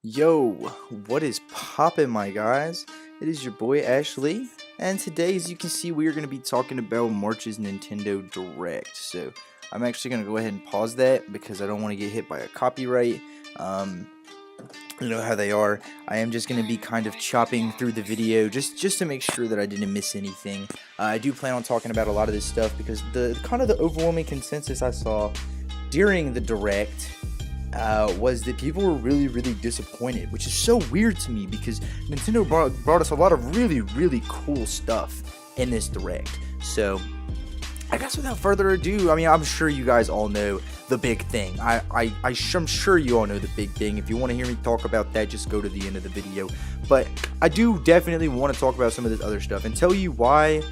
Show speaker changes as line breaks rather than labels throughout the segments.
Yo, what is poppin', my guys? It is your boy Ashley, and today, as you can see, we are going to be talking about March's Nintendo Direct. So, I'm actually going to go ahead and pause that because I don't want to get hit by a copyright. You know how they are. I am just going to be kind of chopping through the video just to make sure that I didn't miss anything. I do plan on talking about a lot of this stuff because the overwhelming consensus I saw during the Direct was that people were really disappointed, which is so weird to me because Nintendo brought us a lot of really cool stuff in this Direct. So I guess without further ado, I mean, I'm sure you guys all know the big thing. I'm sure you all know the big thing. If you want to hear me talk about that, just go to the end of the video. But I do definitely want to talk about some of this other stuff and tell you why,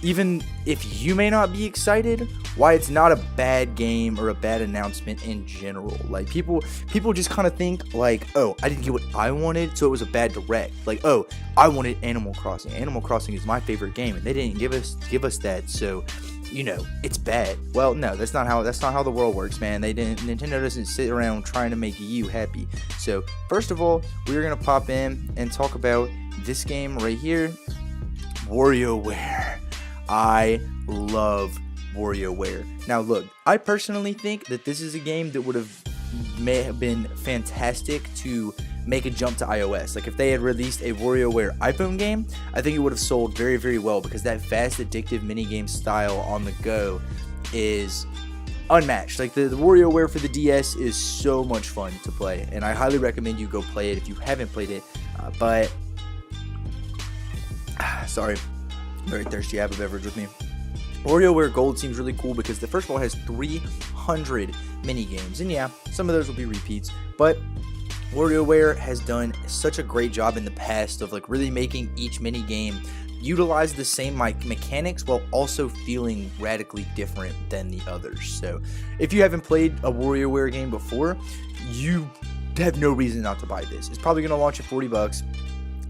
even if you may not be excited, why it's not a bad game or a bad announcement in general. Like, people just kind of think like, oh, I didn't get what I wanted, so it was a bad Direct. Like, oh, I wanted Animal Crossing. Animal Crossing is my favorite game, and they didn't give us that, so you know it's bad. Well, no, that's not how the world works, man. Nintendo doesn't sit around trying to make you happy. So first of all, we're gonna pop in and talk about this game right here, WarioWare. I love WarioWare. Now look, I personally think that this is a game that may have been fantastic to make a jump to iOS. Like, if they had released a WarioWare iPhone game, I think it would have sold very well, because that fast, addictive minigame style on the go is unmatched. Like, the WarioWare for the DS is so much fun to play, and I highly recommend you go play it if you haven't played it. Sorry, very thirsty. I have a beverage with me. WarioWare Gold seems really cool because the first of all has 300 mini games, and yeah, some of those will be repeats, but WarioWare has done such a great job in the past of like really making each mini game utilize the same mechanics while also feeling radically different than the others. So if you haven't played a WarioWare game before, you have no reason not to buy this. It's probably going to launch at $40.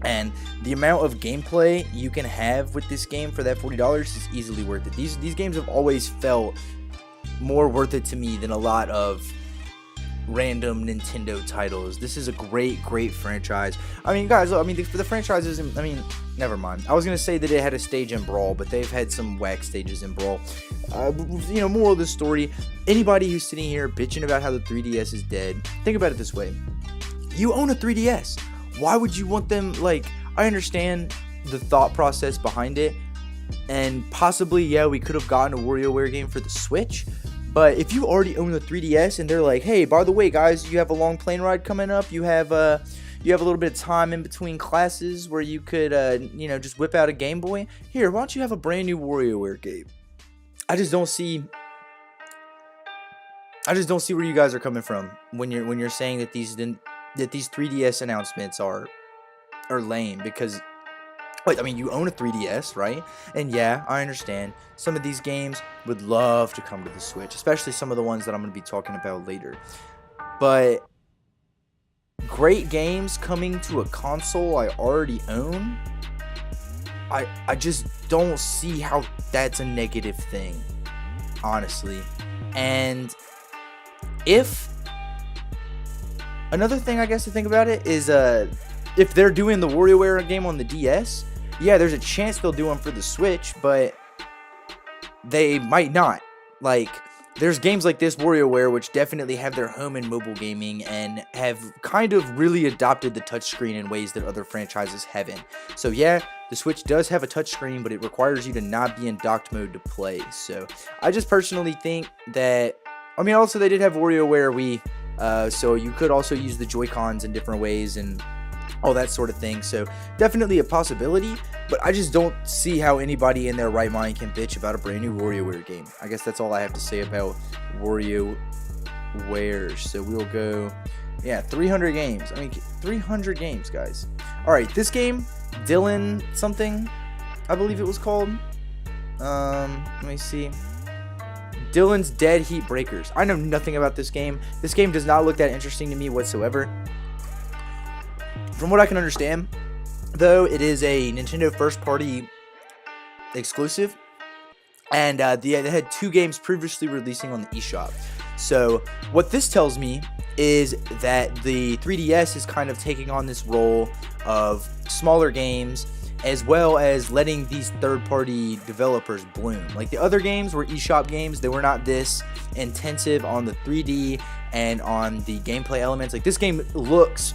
And the amount of gameplay you can have with this game for that $40 is easily worth it. These games have always felt more worth it to me than a lot of random Nintendo titles. This is a great franchise. I mean, guys, for the franchises, I mean, never mind. I was gonna say that it had a stage in Brawl, but they've had some whack stages in Brawl. You know, moral of the story: anybody who's sitting here bitching about how the 3DS is dead, think about it this way: you own a 3DS. Why would you want them? Like, I understand the thought process behind it, and possibly, yeah, we could have gotten a WarioWare game for the Switch. But if you already own the 3DS and they're like, hey, by the way, guys, you have a long plane ride coming up, you have a little bit of time in between classes where you could, just whip out a Game Boy. Here, why don't you have a brand new WarioWare game? I just don't see where you guys are coming from when you're saying that these 3DS announcements are lame, because wait, I mean, you own a 3DS, right? And yeah, I understand some of these games would love to come to the Switch, especially some of the ones that I'm going to be talking about later. But great games coming to a console I already own, I just don't see how that's a negative thing, honestly. And another thing I guess to think about it is if they're doing the WarioWare game on the DS, yeah, there's a chance they'll do them for the Switch, but they might not. Like, there's games like this, WarioWare, which definitely have their home in mobile gaming and have kind of really adopted the touchscreen in ways that other franchises haven't. So yeah, the Switch does have a touchscreen, but it requires you to not be in docked mode to play. So I just personally think that, I mean, also they did have WarioWare Wii, so you could also use the Joy-Cons in different ways and all that sort of thing. So definitely a possibility, but I just don't see how anybody in their right mind can bitch about a brand new WarioWare game. I guess that's all I have to say about WarioWare. So we'll go, yeah, 300 games. I mean, 300 games, guys. All right, this game, Dylan something, I believe it was called. Let me see. Dylan's Dead Heat Breakers. I know nothing about this game. This game does not look that interesting to me whatsoever. From what I can understand, though, it is a Nintendo first-party exclusive, and they had 2 games previously releasing on the eShop. So what this tells me is that the 3DS is kind of taking on this role of smaller games, as well as letting these third-party developers bloom. Like the other games were eShop games, they were not this intensive on the 3D and on the gameplay elements. Like this game looks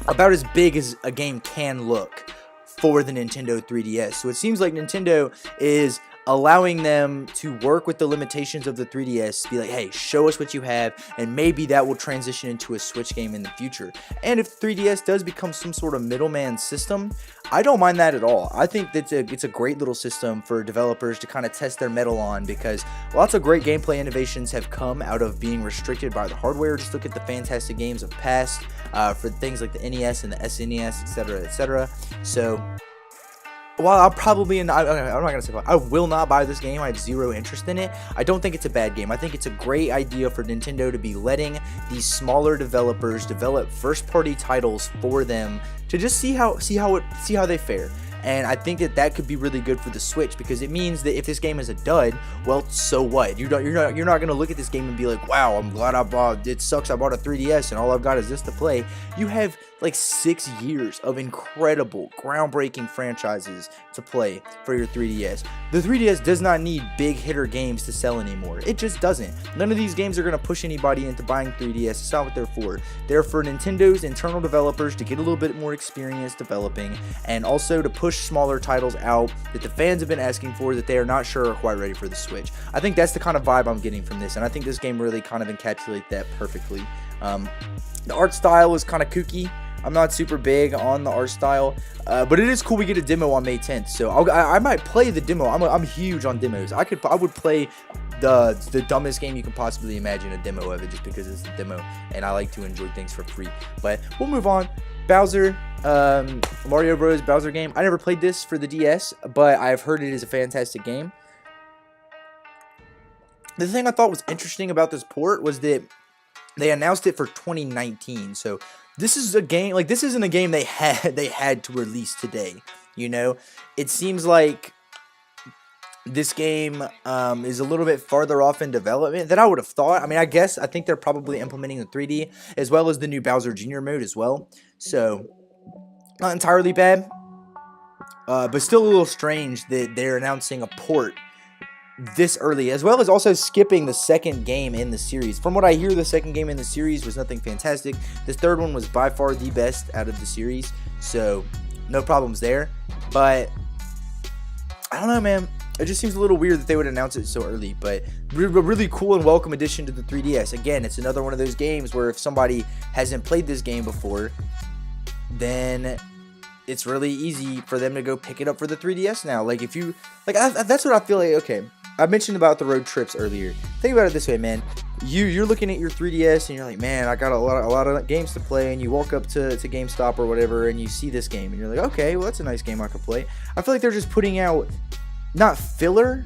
about as big as a game can look for the Nintendo 3DS. So it seems like Nintendo is allowing them to work with the limitations of the 3DS, to be like, hey, show us what you have, and maybe that will transition into a Switch game in the future. And if 3DS does become some sort of middleman system, I don't mind that at all. I think that it's a great little system for developers to kind of test their mettle on, because lots of great gameplay innovations have come out of being restricted by the hardware. Just look at the fantastic games of past for things like the NES and the SNES, etc., etc. So while I'm probably I'm not gonna say I will not buy this game. I have zero interest in it. I don't think it's a bad game. I think it's a great idea for Nintendo to be letting these smaller developers develop first-party titles for them to just see how they fare. And I think that could be really good for the Switch, because it means that if this game is a dud, well, so what? You're not gonna look at this game and be like, wow, I'm glad I bought. It sucks I bought a 3DS and all I've got is this to play. You have like 6 years of incredible, groundbreaking franchises to play for your 3DS. The 3DS does not need big hitter games to sell anymore. It just doesn't. None of these games are gonna push anybody into buying 3DS. It's not what they're for. They're for Nintendo's internal developers to get a little bit more experience developing, and also to push smaller titles out that the fans have been asking for, that they are not sure are quite ready for the Switch. I think that's the kind of vibe I'm getting from this, and I think this game really kind of encapsulates that perfectly. The art style is kind of kooky. I'm not super big on the art style, but it is cool. We get a demo on May 10th, so I might play the demo. I'm huge on demos. I would play the dumbest game you can possibly imagine a demo of it, just because it's a demo, and I like to enjoy things for free. But we'll move on. Bowser, Mario Bros. Bowser game. I never played this for the DS, but I've heard it is a fantastic game. The thing I thought was interesting about this port was that they announced it for 2019, so this is a game, like, this isn't a game they had to release today, you know? It seems like this game is a little bit farther off in development than I would have thought. I mean, I think they're probably implementing the 3D as well as the new Bowser Jr. mode as well. So, not entirely bad, but still a little strange that they're announcing a port this early, as well as also skipping the second game in the series. From what I hear, the second game in the series was nothing fantastic. This third one was by far the best out of the series, so no problems there. But I don't know, man. It just seems a little weird that they would announce it so early, but a really cool and welcome addition to the 3DS. Again, it's another one of those games where if somebody hasn't played this game before, then it's really easy for them to go pick it up for the 3DS now. Like, if you, like, that's what I feel like. Okay, I mentioned about the road trips earlier. Think about it this way, man. You're looking at your 3DS and you're like, man, I got a lot of games to play, and you walk up to GameStop or whatever and you see this game and you're like, okay, well, that's a nice game I could play. I feel like they're just putting out not filler,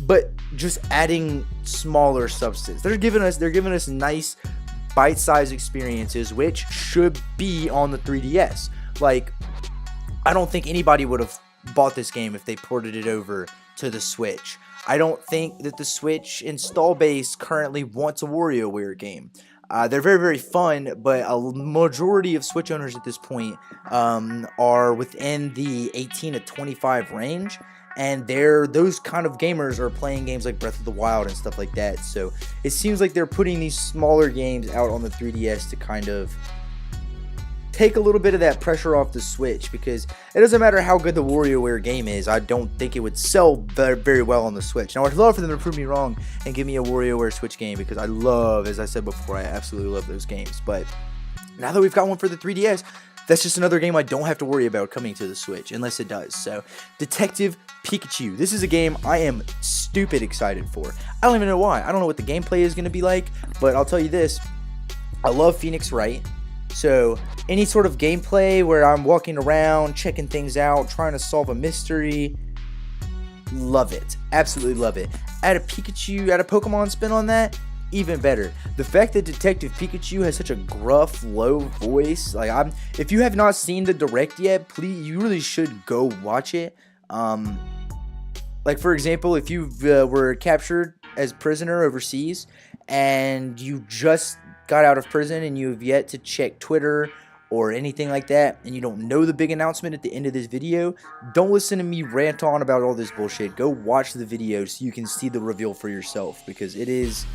but just adding smaller substance. They're giving us nice bite-sized experiences, which should be on the 3DS. Like, I don't think anybody would have bought this game if they ported it over to the Switch. I don't think that the Switch install base currently wants a WarioWare game. They're very, very fun, but a majority of Switch owners at this point are within the 18 to 25 range, and those kind of gamers are playing games like Breath of the Wild and stuff like that. So it seems like they're putting these smaller games out on the 3DS to kind of take a little bit of that pressure off the Switch, because it doesn't matter how good the WarioWare game is, I don't think it would sell very, very well on the Switch. Now, I'd love for them to prove me wrong and give me a WarioWare Switch game, because I love, as I said before, I absolutely love those games. But now that we've got one for the 3DS, that's just another game I don't have to worry about coming to the Switch, unless it does. So, Detective Pikachu. This is a game I am stupid excited for. I don't even know why. I don't know what the gameplay is going to be like, but I'll tell you this. I love Phoenix Wright. So, any sort of gameplay where I'm walking around, checking things out, trying to solve a mystery, love it. Absolutely love it. Add a Pokemon spin on that, even better. The fact that Detective Pikachu has such a gruff, low voice, like, if you have not seen the Direct yet, please, you really should go watch it. Like, for example, if you were captured as prisoner overseas, and you just got out of prison and you have yet to check Twitter or anything like that, and you don't know the big announcement at the end of this video, don't listen to me rant on about all this bullshit. Go watch the video so you can see the reveal for yourself, because it is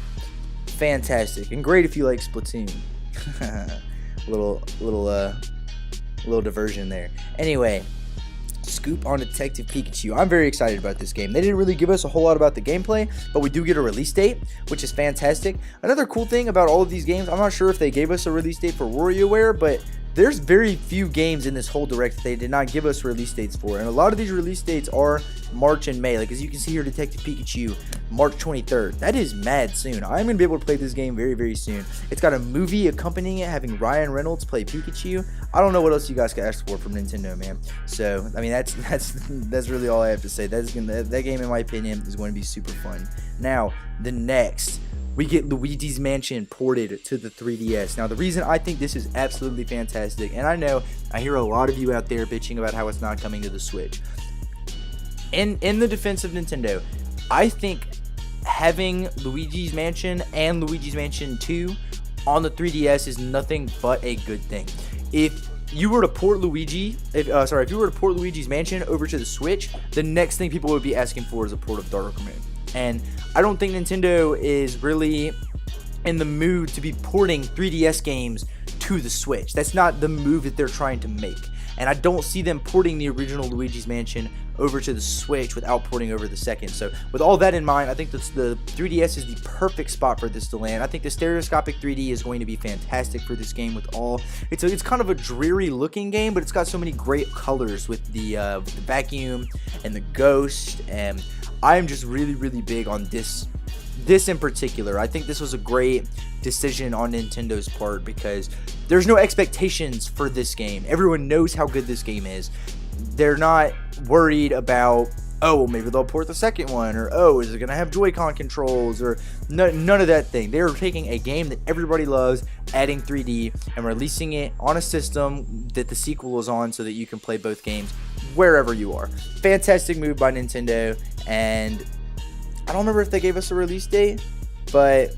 fantastic and great if you like Splatoon. little diversion there. Anyway, scoop on Detective Pikachu. I'm very excited about this game. They didn't really give us a whole lot about the gameplay, but we do get a release date, which is fantastic. Another cool thing about all of these games, I'm not sure if they gave us a release date for WarioWare, but there's very few games in this whole direct that they did not give us release dates for, and a lot of these release dates are March and May. Like, as you can see here, Detective Pikachu, March 23rd. That is mad soon. I'm going to be able to play this game very, very soon. It's got a movie accompanying it, having Ryan Reynolds play Pikachu. I don't know what else you guys could ask for from Nintendo, man. So, I mean, that's really all I have to say. That game, in my opinion, is going to be super fun. Now, the next, we get Luigi's Mansion ported to the 3DS. Now, the reason I think this is absolutely fantastic, and I know I hear a lot of you out there bitching about how it's not coming to the Switch. In the defense of Nintendo, I think having Luigi's Mansion and Luigi's Mansion 2 on the 3DS is nothing but a good thing. If you were to port if you were to port Luigi's Mansion over to the Switch, the next thing people would be asking for is a port of Dark Moon. And I don't think Nintendo is really in the mood to be porting 3DS games to the Switch. That's not the move that they're trying to make. And I don't see them porting the original Luigi's Mansion over to the Switch without porting over the second. So with all that in mind, I think that the 3DS is the perfect spot for this to land. I think the stereoscopic 3D is going to be fantastic for this game. With all, it's kind of a dreary looking game, but it's got so many great colors with the vacuum and the ghost, and I'm just really, really big on this in particular. I think this was a great decision on Nintendo's part, because there's no expectations for this game. Everyone knows how good this game is. They're not worried about, oh, well, maybe they'll port the second one, or, oh, is it going to have Joy-Con controls, or none of that thing. They're taking a game that everybody loves, adding 3D, and releasing it on a system that the sequel is on so that you can play both games wherever you are. Fantastic move by Nintendo, and I don't remember if they gave us a release date, but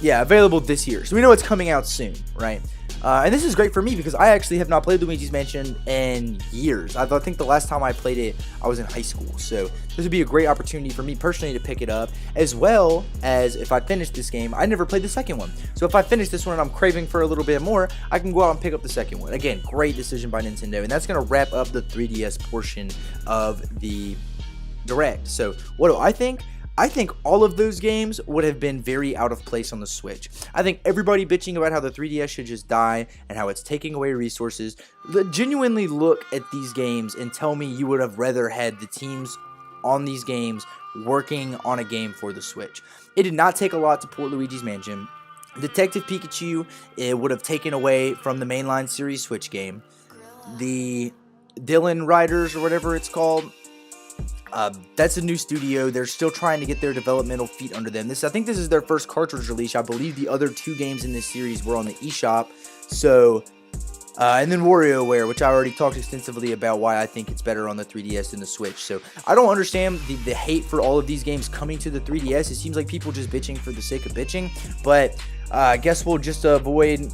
yeah, available this year. So we know it's coming out soon, right? And this is great for me because I actually have not played Luigi's Mansion in years. I think the last time I played it, I was in high school. So this would be a great opportunity for me personally to pick it up, as well as if I finish this game. I never played the second one. So if I finish this one and I'm craving for a little bit more, I can go out and pick up the second one. Again, great decision by Nintendo. And that's going to wrap up the 3DS portion of the Direct. So what do I think? I think all of those games would have been very out of place on the Switch. I think everybody bitching about how the 3DS should just die and how it's taking away resources, genuinely look at these games and tell me you would have rather had the teams on these games working on a game for the Switch. It did not take a lot to port Luigi's Mansion. Detective Pikachu, it would have taken away from the mainline series Switch game. The Dylan Riders, or whatever it's called, that's a new studio. They're still trying to get their developmental feet under them. I think this is their first cartridge release. I believe the other two games in this series were on the eShop. So, and then WarioWare, which I already talked extensively about why I think it's better on the 3DS than the Switch. So I don't understand the hate for all of these games coming to the 3DS. It seems like people just bitching for the sake of bitching. But I guess we'll just avoid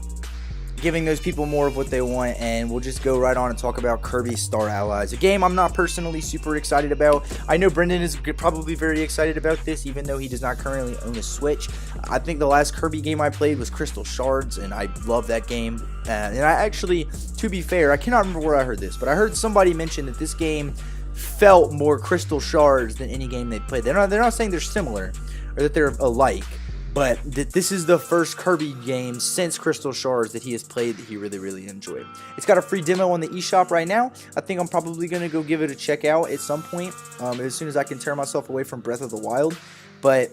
giving those people more of what they want, and we'll just go right on and talk about Kirby Star Allies, a game I'm not personally super excited about. I know Brendan is probably very excited about this, even though he does not currently own a Switch. I think the last Kirby game I played was Crystal Shards, and I love that game. And I actually, to be fair, I cannot remember where I heard this, but I heard somebody mention that this game felt more Crystal Shards than any game they played. They're not saying they're similar or that they're alike, but this is the first Kirby game since Crystal Shards that he has played that he really, really enjoyed. It's got a free demo on the eShop right now. I think I'm probably going to go give it a check out at some point, as soon as I can tear myself away from Breath of the Wild. But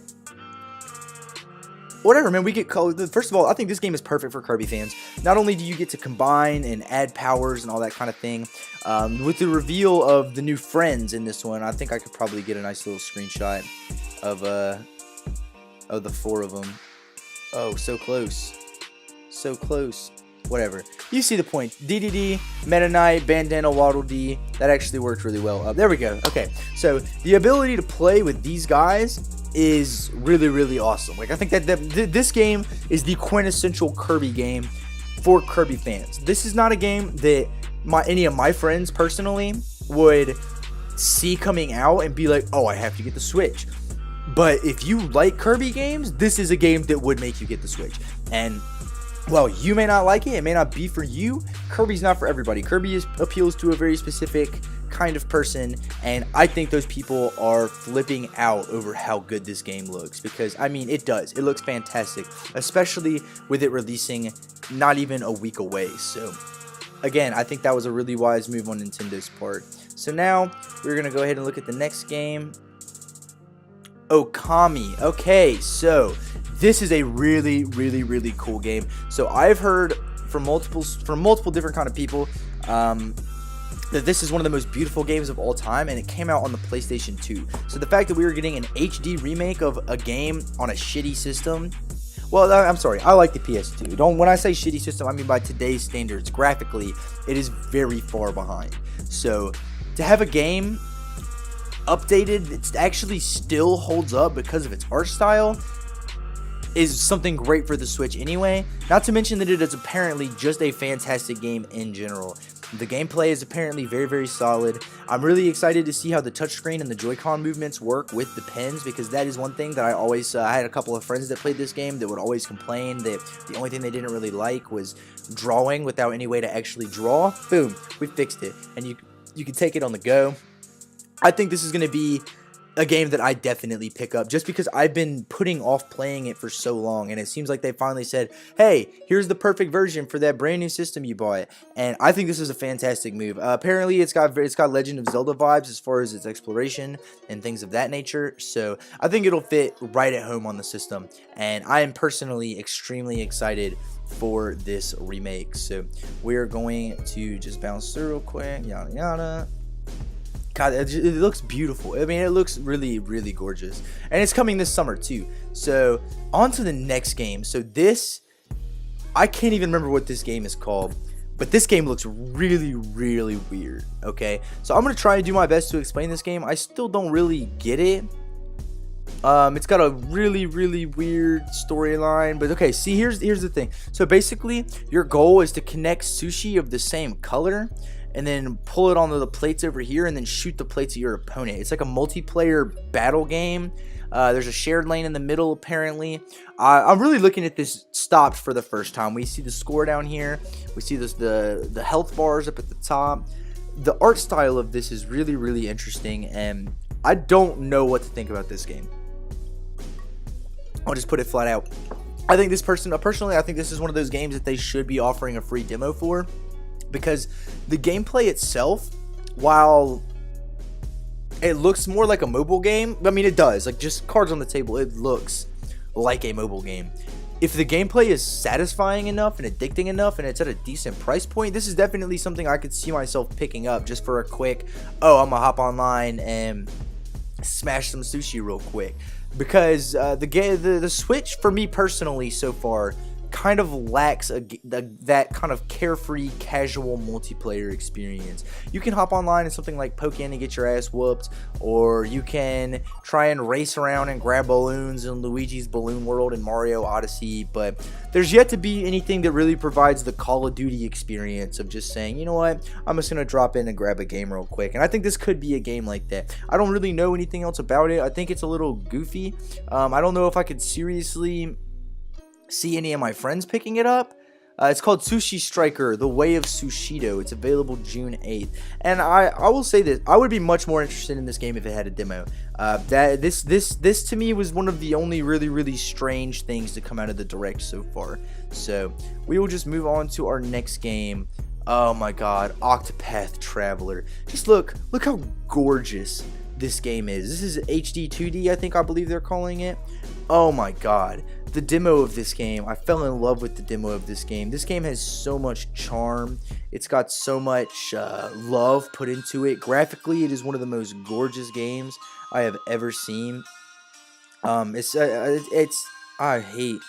whatever, man, we get color. First of all, I think this game is perfect for Kirby fans. Not only do you get to combine and add powers and all that kind of thing, with the reveal of the new friends in this one, I think I could probably get a nice little screenshot of the four of them. Oh, so close. So close. Whatever. You see the point. DDD, Meta Knight, Bandana, Waddle Dee. That actually worked really well. There we go. Okay. So the ability to play with these guys is really, really awesome. Like, I think that this game is the quintessential Kirby game for Kirby fans. This is not a game that any of my friends personally would see coming out and be like, oh, I have to get the Switch. But if you like Kirby games, this is a game that would make you get the Switch. And well, you may not like it, it may not be for you. Kirby's not for everybody. Kirby appeals to a very specific kind of person, and I think those people are flipping out over how good this game looks, because I mean, it does. It looks fantastic, especially with it releasing not even a week away. So again, I think that was a really wise move on Nintendo's part. So now we're gonna go ahead and look at the next game, Okami. Okay, so this is a really, really, really cool game. So I've heard from multiple different kind of people that this is one of the most beautiful games of all time, and it came out on the PlayStation 2. So the fact that we were getting an HD remake of a game on a shitty system, well, I'm sorry, I like the PS2. When I say shitty system, I mean by today's standards. Graphically, it is very far behind. So to have a game updated that actually still holds up because of its art style is something great for the Switch anyway. Not to mention that it is apparently just a fantastic game in general. The gameplay is apparently very, very solid. I'm really excited to see how the touchscreen and the Joy-Con movements work with the pens, because that is one thing that I always, I had a couple of friends that played this game that would always complain that the only thing they didn't really like was drawing without any way to actually draw. Boom, we fixed it, and you can take it on the go. I think this is going to be a game that I definitely pick up, just because I've been putting off playing it for so long, and it seems like they finally said, hey, here's the perfect version for that brand new system you bought. And I think this is a fantastic move. Apparently it's got Legend of Zelda vibes as far as its exploration and things of that nature, so I think it'll fit right at home on the system, and I am personally extremely excited for this remake. So we're going to just bounce through real quick, yada yada. God, it looks beautiful. I mean, it looks really, really gorgeous. And it's coming this summer, too. So, on to the next game. So, this, I can't even remember what this game is called. But this game looks really, really weird, okay? So, I'm going to try and do my best to explain this game. I still don't really get it. It's got a really, really weird storyline. But, okay, see, here's the thing. So, basically, your goal is to connect sushi of the same color, and then pull it onto the plates over here, and then shoot the plates at your opponent. It's like a multiplayer battle game. There's a shared lane in the middle, apparently. I'm really looking at this stopped for the first time. We see the score down here. We see the health bars up at the top. The art style of this is really, really interesting, and I don't know what to think about this game. I'll just put it flat out. I think personally, I think this is one of those games that they should be offering a free demo for. Because the gameplay itself, while it looks more like a mobile game, I mean, it does. Like, just cards on the table, it looks like a mobile game. If the gameplay is satisfying enough and addicting enough, and it's at a decent price point, this is definitely something I could see myself picking up just for a quick, oh, I'm gonna hop online and smash some sushi real quick. Because the Switch, for me personally, so far, kind of lacks that kind of carefree, casual multiplayer experience. You can hop online in something like Pokken and get your ass whooped, or you can try and race around and grab balloons in Luigi's Balloon World and Mario Odyssey, but there's yet to be anything that really provides the Call of Duty experience of just saying, you know what, I'm just going to drop in and grab a game real quick. And I think this could be a game like that. I don't really know anything else about it. I think it's a little goofy. I don't know if I could seriously see any of my friends picking it up. It's called Sushi Striker: The Way of Sushido. It's available June 8th. And I will say this, I would be much more interested in this game if it had a demo. This to me was one of the only really, really strange things to come out of the Direct so far. So we will just move on to our next game. Oh my god, Octopath Traveler. Just look how gorgeous this game is. This is HD 2D, I believe they're calling it. Oh my god. The demo of this game, I fell in love with the demo of this game. This game has so much charm. It's got so much love put into it. Graphically, it is one of the most gorgeous games I have ever seen. I hate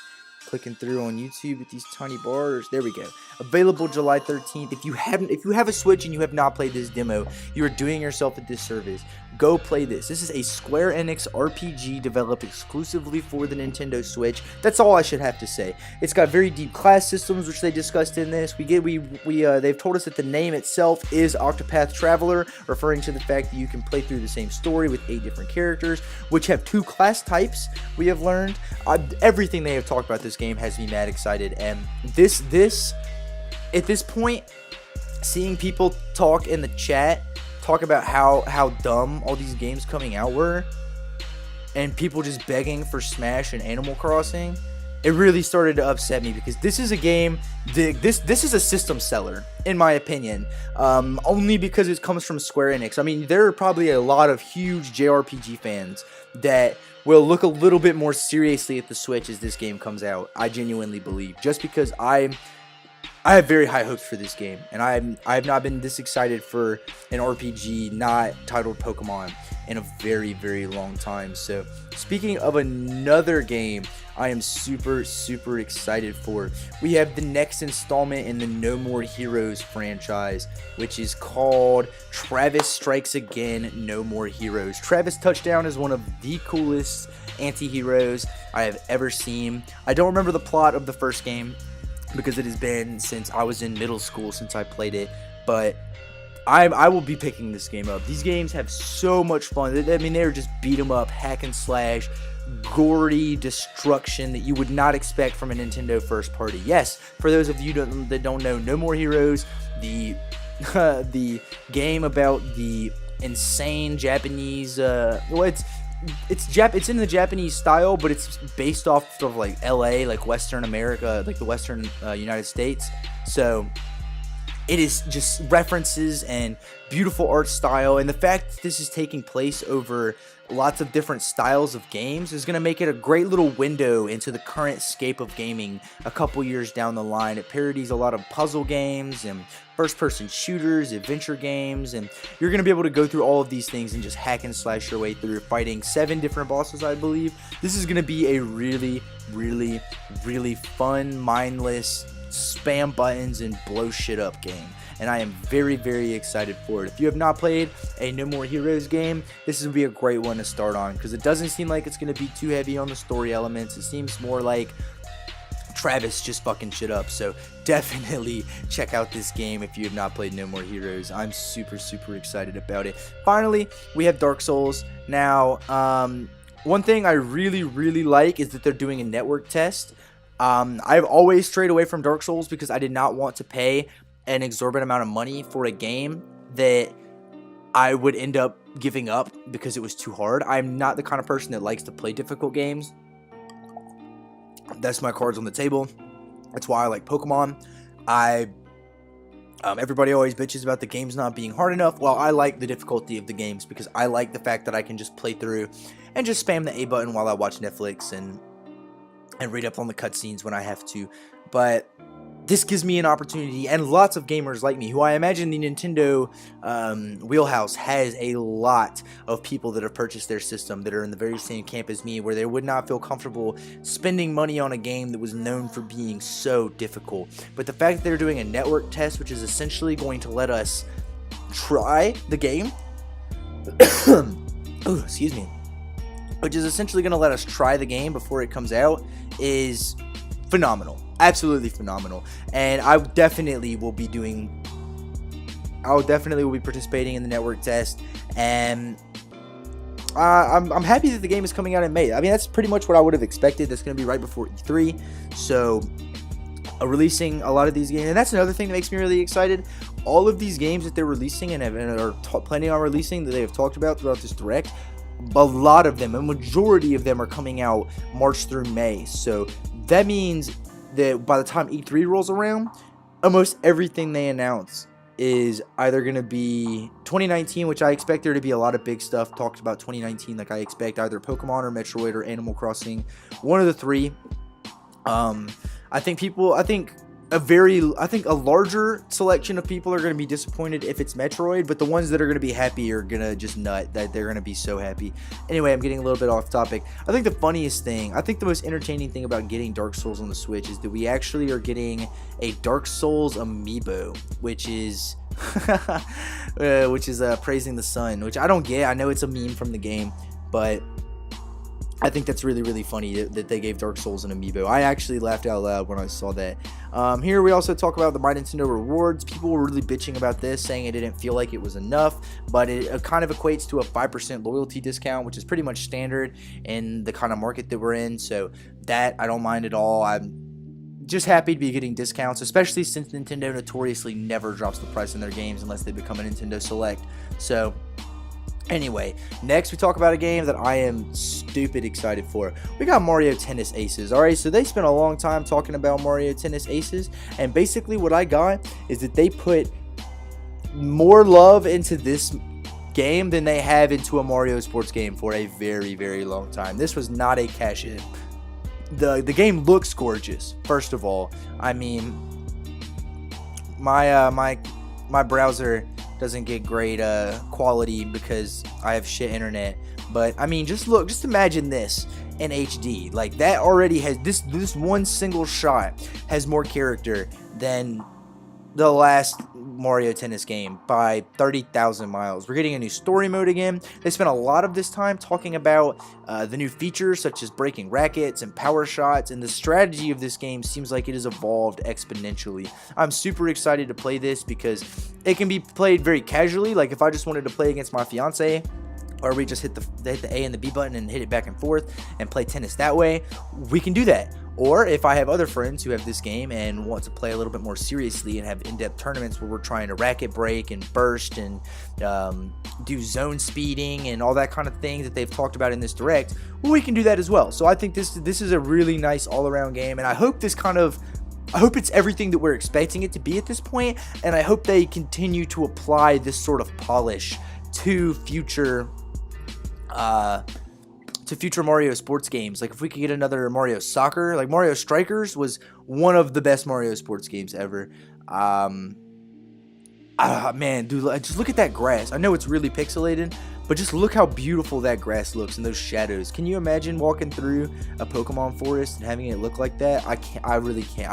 clicking through on YouTube with these tiny bars. There we go. Available July 13th. If you have a Switch and you have not played this demo, you are doing yourself a disservice. Go play this. This is a Square Enix RPG developed exclusively for the Nintendo Switch. That's all I should have to say. It's got very deep class systems, which they discussed in this. They've told us that the name itself is Octopath Traveler, referring to the fact that you can play through the same story with 8 different characters, which have 2 class types. We have learned everything they have talked about this game has me mad excited, and this at this point, seeing people talk in the chat, talk about how dumb all these games coming out were, and people just begging for Smash and Animal Crossing, it really started to upset me, because this is a game, this is a system seller, in my opinion, only because it comes from Square Enix. I mean, there are probably a lot of huge JRPG fans that will look a little bit more seriously at the Switch as this game comes out. I genuinely believe, just because I have very high hopes for this game, and I have not been this excited for an RPG not titled Pokemon in a very, very long time. So, speaking of another game I am super, super excited for, we have the next installment in the No More Heroes franchise, which is called Travis Strikes Again No More Heroes. Travis Touchdown is one of the coolest anti-heroes I have ever seen. I don't remember the plot of the first game, because it has been since I was in middle school since I played it, but I will be picking this game up. These games have so much fun. I mean, they're just beat 'em up, hack and slash, gory destruction that you would not expect from a Nintendo first party. Yes, for those of you that don't know, No More Heroes, the game about the insane Japanese, it's in the Japanese style, but it's based off of like LA, like Western America, like the Western United States. So it is just references and beautiful art style, and the fact that this is taking place over lots of different styles of games is going to make it a great little window into the current scape of gaming a couple years down the line. It parodies a lot of puzzle games and first-person shooters, adventure games, and you're going to be able to go through all of these things and just hack and slash your way through, fighting 7 different bosses, I believe. This is going to be a really, really, really fun, mindless, spam buttons and blow shit up game, and I am very, very excited for it. If you have not played a No More Heroes game, this would be a great one to start on, because it doesn't seem like it's going to be too heavy on the story elements. It seems more like Travis just fucking shit up. So definitely check out this game if you have not played No More Heroes. I'm super, super excited about it. Finally, we have Dark Souls. Now, one thing I really, really like is that they're doing a network test. I've always strayed away from Dark Souls because I did not want to pay an exorbitant amount of money for a game that I would end up giving up because it was too hard. I'm not the kind of person that likes to play difficult games. That's my cards on the table. That's why I like Pokemon. Everybody always bitches about the games not being hard enough. Well, I like the difficulty of the games because I like the fact that I can just play through and just spam the A button while I watch Netflix and read up on the cutscenes when I have to. But this gives me an opportunity, and lots of gamers like me, who I imagine the Nintendo wheelhouse has a lot of people that have purchased their system that are in the very same camp as me, where they would not feel comfortable spending money on a game that was known for being so difficult. But the fact that they're doing a network test, which is essentially going to let us try the game, oh, excuse me, which is essentially going to let us try the game before it comes out, is phenomenal. Absolutely phenomenal. And I definitely will be participating in the network test, and I'm happy that the game is coming out in May. I mean, that's pretty much what I would have expected. That's going to be right before E3, so releasing a lot of these games. And that's another thing that makes me really excited. All of these games that they're releasing and are planning on releasing, that they have talked about throughout this direct, a lot of them, a majority of them, are coming out March through May. So that means that by the time E3 rolls around, almost everything they announce is either going to be 2019, which I expect there to be a lot of big stuff talked about 2019. Like, I expect either Pokemon or Metroid or Animal Crossing, one of the three. I think I think a larger selection of people are going to be disappointed if it's Metroid, but the ones that are going to be happy are going to just nut, that they're going to be so happy. Anyway, I'm getting a little bit off topic. I think the funniest thing, I think the most entertaining thing about getting Dark Souls on the Switch is that we actually are getting a Dark Souls amiibo, which is Praising the Sun, which I don't get. I know it's a meme from the game, but I think that's really, really funny that they gave Dark Souls an amiibo. I actually laughed out loud when I saw that. Here we also talk about the My Nintendo Rewards. People were really bitching about this, saying it didn't feel like it was enough, but it kind of equates to a 5% loyalty discount, which is pretty much standard in the kind of market that we're in. So that I don't mind at all. I'm just happy to be getting discounts, especially since Nintendo notoriously never drops the price in their games unless they become a Nintendo Select. So anyway, next we talk about a game that I am stupid excited for. We got Mario Tennis Aces. Alright, so they spent a long time talking about Mario Tennis Aces, and basically what I got is that they put more love into this game than they have into a Mario sports game for a very, very long time. This was not a cash in. The game looks gorgeous, first of all. I mean, my browser doesn't get great quality because I have shit internet, but I mean, just imagine this in HD. Like, that already has this one single shot has more character than the last Mario Tennis game by 30,000 miles. We're getting a new story mode again. They spent a lot of this time talking about the new features such as breaking rackets and power shots, and the strategy of this game seems like it has evolved exponentially. I'm super excited to play this because it can be played very casually. Like, if I just wanted to play against my fiance, or we just hit the A and the B button and hit it back and forth and play tennis that way, we can do that. Or if I have other friends who have this game and want to play a little bit more seriously and have in-depth tournaments where we're trying to racket break and burst and do zone speeding and all that kind of thing that they've talked about in this direct, well, we can do that as well. So I think this is a really nice all-around game, and I hope it's everything that we're expecting it to be at this point, and I hope they continue to apply this sort of polish to future Mario sports games. Like, if we could get another Mario Soccer, like Mario Strikers was one of the best Mario sports games ever. Man, dude, just look at that grass. I know it's really pixelated, but just look how beautiful that grass looks and those shadows. Can you imagine walking through a Pokemon forest and having it look like that? I really can't.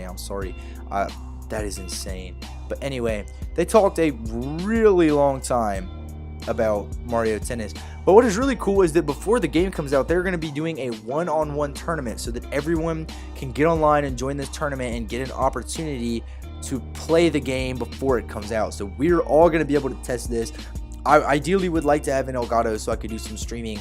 I'm sorry. That is insane. But anyway, they talked a really long time about Mario Tennis. But what is really cool is that before the game comes out, they're going to be doing a one-on-one tournament so that everyone can get online and join this tournament and get an opportunity to play the game before it comes out. So we're all going to be able to test this. I ideally would like to have an Elgato so I could do some streaming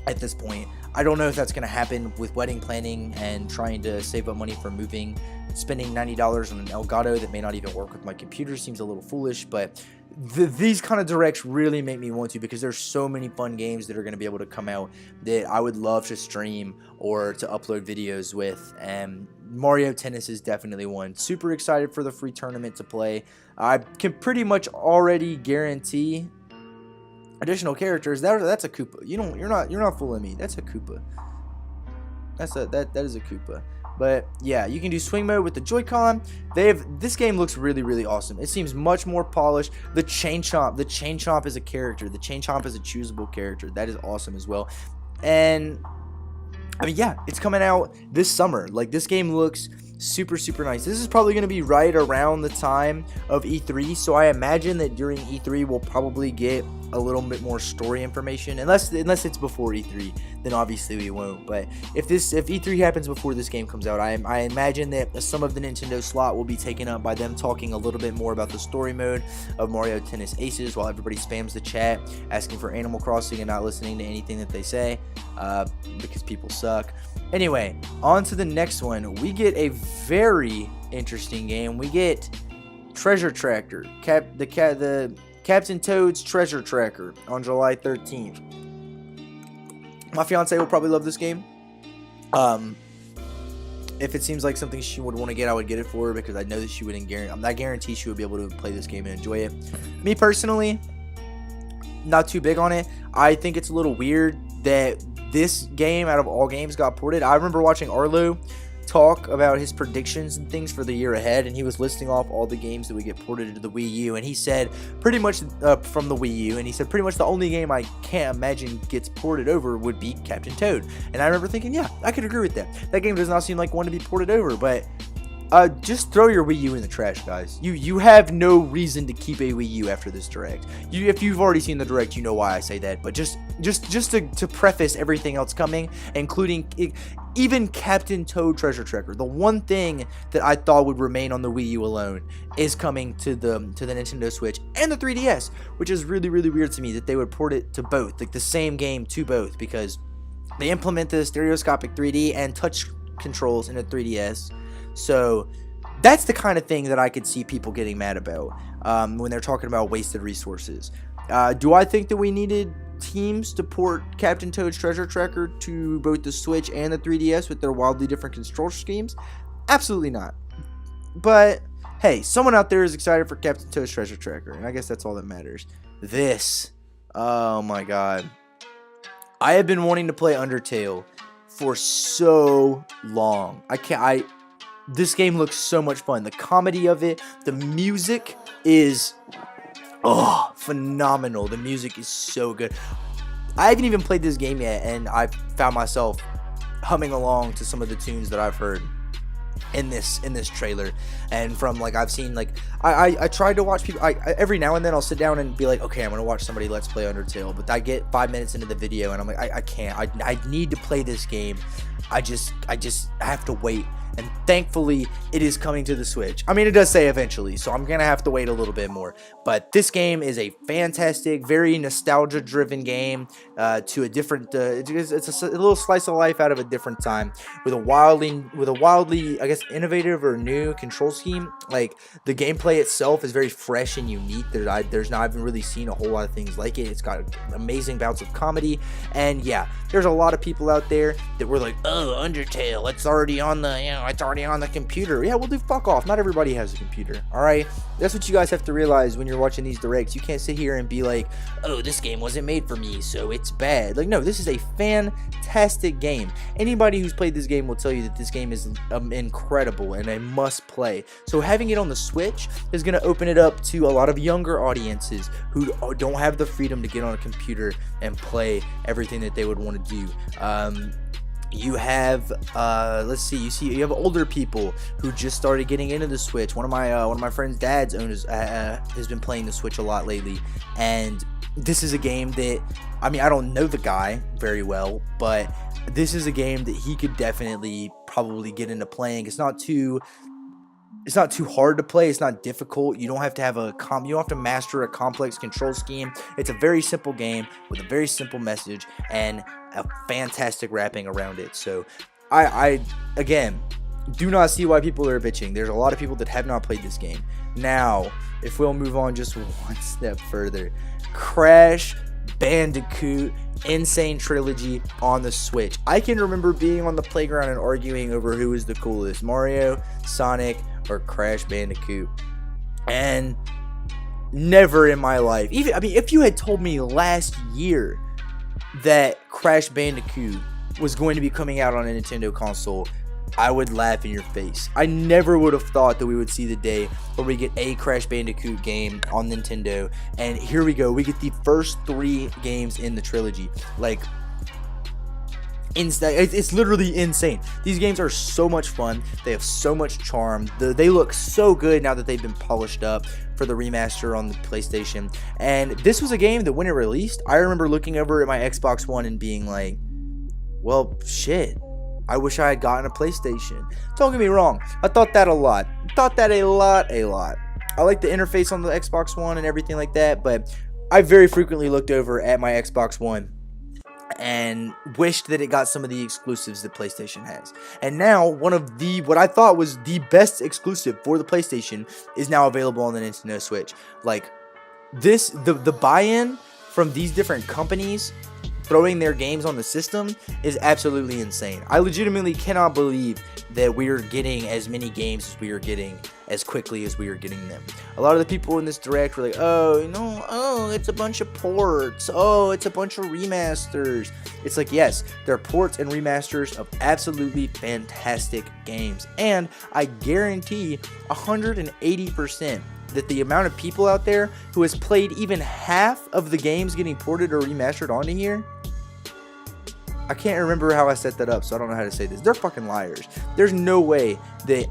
at this point. I don't know if that's going to happen with wedding planning and trying to save up money for moving. Spending $90 on an Elgato that may not even work with my computer seems a little foolish, but these kind of directs really make me want to, because there's so many fun games that are going to be able to come out that I would love to stream or to upload videos with, and Mario Tennis is definitely one. Super excited for the free tournament to play. I can pretty much already guarantee additional characters. That's a Koopa. You're not fooling me. That's a Koopa. That is a Koopa. But yeah, you can do swing mode with the Joy-Con. This game looks really, really awesome. It seems much more polished. The Chain Chomp is a character. The Chain Chomp is a choosable character. That is awesome as well. And I mean, yeah, it's coming out this summer. Like, this game looks super, super nice. This is probably going to be right around the time of E3, so I imagine that during E3 we'll probably get a little bit more story information, unless it's before E3, then obviously we won't. But if E3 happens before this game comes out, I imagine that some of the Nintendo slot will be taken up by them talking a little bit more about the story mode of Mario Tennis Aces, while everybody spams the chat asking for Animal Crossing and not listening to anything that they say, because people suck. Anyway, on to the next one. We get a very interesting game. We get Treasure Tracker, the Captain Toad's Treasure Tracker on July 13th. My fiance will probably love this game. If it seems like something she would want to get, I would get it for her, because I know that she wouldn't I guarantee she would be able to play this game and enjoy it. Me personally, not too big on it. I think it's a little weird that this game, out of all games, got ported. I remember watching Arlo talk about his predictions and things for the year ahead, and he was listing off all the games that would get ported into the Wii U, and he said pretty much from the Wii U, and he said pretty much the only game I can't imagine gets ported over would be Captain Toad. And I remember thinking, yeah, I could agree with that. That game does not seem like one to be ported over, but just throw your Wii U in the trash, guys. You have no reason to keep a Wii U after this Direct. If you've already seen the Direct, you know why I say that. But just to preface everything else coming, including even Captain Toad Treasure Tracker, the one thing that I thought would remain on the Wii U alone is coming to the Nintendo Switch and the 3DS, which is really, really weird to me that they would port it to both, like the same game to both, because they implement the stereoscopic 3D and touch controls in a 3DS. So that's the kind of thing that I could see people getting mad about when they're talking about wasted resources. Do I think that we needed teams to port Captain Toad's Treasure Tracker to both the Switch and the 3DS with their wildly different control schemes? Absolutely not. But hey, someone out there is excited for Captain Toad's Treasure Tracker, and I guess that's all that matters. This, oh my god. I have been wanting to play Undertale for so long. This game looks so much fun. The comedy of it, the music is phenomenal. The music is so good. I haven't even played this game yet, and I've found myself humming along to some of the tunes that I've heard in this trailer. And from like I've seen, like I tried to watch people, every now and then I'll sit down and be like, okay, I'm gonna watch somebody Let's Play Undertale, but I get 5 minutes into the video and I'm like, I can't. I need to play this game. I just have to wait. And thankfully, it is coming to the Switch. I mean, it does say eventually, so I'm going to have to wait a little bit more. But this game is a fantastic, very nostalgia-driven game to a different... it's a little slice of life out of a different time with a wildly, I guess, innovative or new control scheme. Like, the gameplay itself is very fresh and unique. I haven't really seen a whole lot of things like it. It's got amazing bouts of comedy. And yeah, there's a lot of people out there that were like, oh, Undertale, it's already on the, it's already on the computer. Yeah, well, dude, fuck off. Not everybody has a computer, all right? That's what you guys have to realize when you're watching these directs. You can't sit here and be like, oh, this game wasn't made for me, so it's bad. Like, no, this is a fantastic game. Anybody who's played this game will tell you that this game is incredible and a must play. So having it on the Switch is going to open it up to a lot of younger audiences who don't have the freedom to get on a computer and play everything that they would want to do. You have you have older people who just started getting into the Switch. One of my friends' dads has been playing the Switch a lot lately, and this is a game that, I mean, I don't know the guy very well, but this is a game that he could definitely probably get into playing. It's not too hard to play. It's not difficult. You don't have to have you don't have to master a complex control scheme. It's a very simple game with a very simple message and a fantastic wrapping around it. So I again do not see why people are bitching. There's a lot of people that have not played this game. Now, if we'll move on just one step further, Crash Bandicoot N. Sane Trilogy on the Switch. I can remember being on the playground and arguing over who is the coolest, Mario, Sonic, or Crash Bandicoot. And never in my life, if you had told me last year that Crash Bandicoot was going to be coming out on a Nintendo console, I would laugh in your face. I never would have thought that we would see the day where we get a Crash Bandicoot game on Nintendo, and here we go. We get the first 3 games in the trilogy. Like, it's literally insane. These games are so much fun. They have so much charm. They look so good now that they've been polished up for the remaster on the PlayStation. And this was a game that when it released, I remember looking over at my Xbox One and being like, well, shit, I wish I had gotten a PlayStation. Don't get me wrong, I thought that a lot. I like the interface on the Xbox One and everything like that, but I very frequently looked over at my Xbox One and wished that it got some of the exclusives that PlayStation has. And now what I thought was the best exclusive for the PlayStation is now available on the Nintendo Switch. Like, this, the buy-in from these different companies throwing their games on the system is absolutely insane. I legitimately cannot believe that we are getting as many games as we are getting as quickly as we are getting them. A lot of the people in this direct were like, oh, it's a bunch of ports. Oh, it's a bunch of remasters. It's like, yes, they're ports and remasters of absolutely fantastic games. And I guarantee 180% that the amount of people out there who has played even half of the games getting ported or remastered onto here, I can't remember how I set that up, so I don't know how to say this. They're fucking liars. There's no way that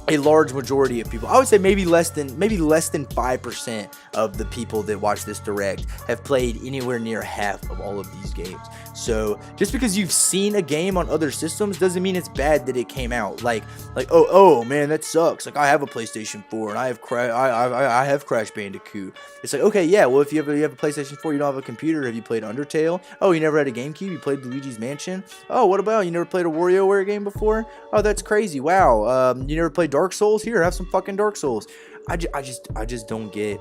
a large majority of people, I would say maybe less than 5% of the people that watch this direct have played anywhere near half of all of these games. So just because you've seen a game on other systems doesn't mean it's bad that it came out. Like oh man, that sucks. Like, I have a PlayStation 4 and I have Crash Bandicoot. It's like, okay, yeah, well, if you have a PlayStation 4, you don't have a computer. Have you played Undertale? Oh, you never had a GameCube? You played Luigi's Mansion? Oh, what about you never played a WarioWare game before? Oh, that's crazy. Wow. You never played Dark Souls? Here, have some fucking Dark Souls. I just don't get